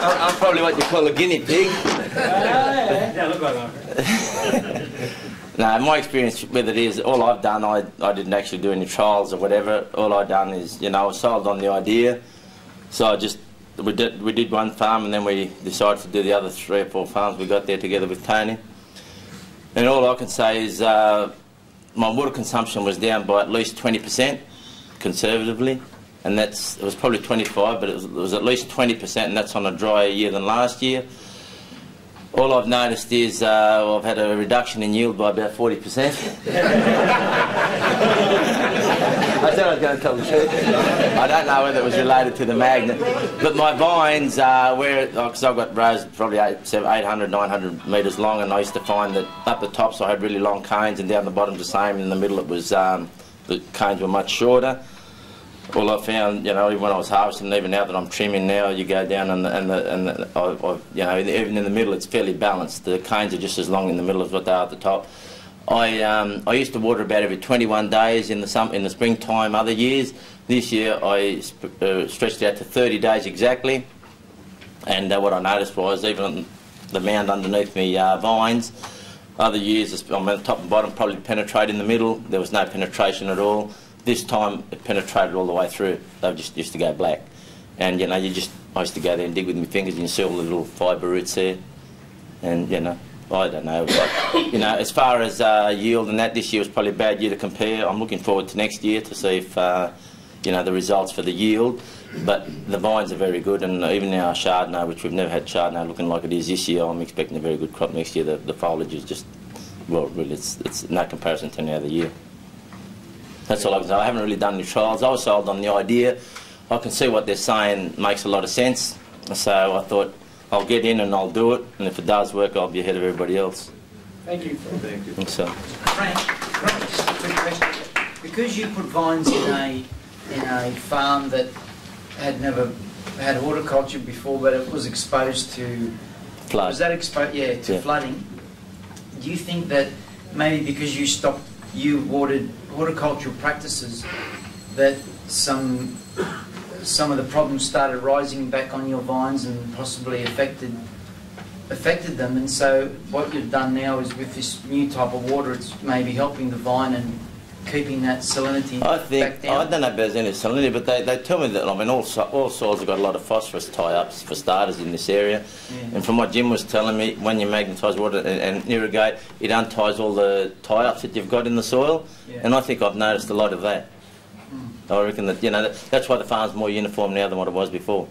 I'm probably what you call a guinea pig. Yeah, look like that. No, my experience with it is, all I've done, I didn't actually do any trials or whatever. All I've done is, you know, I was sold on the idea. So we did one farm, and then we decided to do the other 3 or 4 farms we got there together with Tony. And all I can say is my water consumption was down by at least 20%, conservatively. And it was probably 25, but it was at least 20%, and that's on a drier year than last year. All I've noticed is I've had a reduction in yield by about 40%. I said I was going to tell the truth. I don't know whether it was related to the magnet, but my vines, because I've got rows probably 800, 900 metres long, and I used to find that up the tops I had really long cones, and down the bottom the same. In the middle it was the cones were much shorter. All I found, you know, even when I was harvesting, even now that I'm trimming now, you go down you know, even in the middle it's fairly balanced. The cones are just as long in the middle as what they are at the top. I used to water about every 21 days in the springtime other years. This year I stretched it out to 30 days exactly. And what I noticed was, even on the mound underneath me vines, other years on the top and bottom probably penetrate in the middle. There was no penetration at all. This time it penetrated all the way through. They just used to go black. And, you know, I used to go there and dig with my fingers, and you see all the little fibre roots there. And, you know, I don't know. But, you know, as far as yield and that, this year was probably a bad year to compare. I'm looking forward to next year to see if, you know, the results for the yield. But the vines are very good, and even our Chardonnay, which we've never had Chardonnay looking like it is this year, I'm expecting a very good crop next year. The foliage is just, well, really, it's no comparison to any other year. That's all I can say. I haven't really done any trials. I was sold on the idea. I can see what they're saying makes a lot of sense. So I thought, I'll get in and I'll do it, and if it does work, I'll be ahead of everybody else. Thank you. Thank you. So. Frank, just a quick question. Because you put vines in a farm that had never had horticulture before, but it was exposed to flood. Was that exposed? Yeah, to flooding. Do you think that maybe because you watered horticultural practices, that some of the problems started rising back on your vines and possibly affected them, and so what you've done now is with this new type of water, it's maybe helping the vine and keeping that salinity back down? I don't know if there's any salinity, but they tell me that, I mean, all soils have got a lot of phosphorus tie-ups for starters in this area. Yeah. And from what Jim was telling me, when you magnetise water and irrigate, it unties all the tie-ups that you've got in the soil. Yeah. And I think I've noticed a lot of that. I reckon that, you know, that's why the farm's more uniform now than what it was before.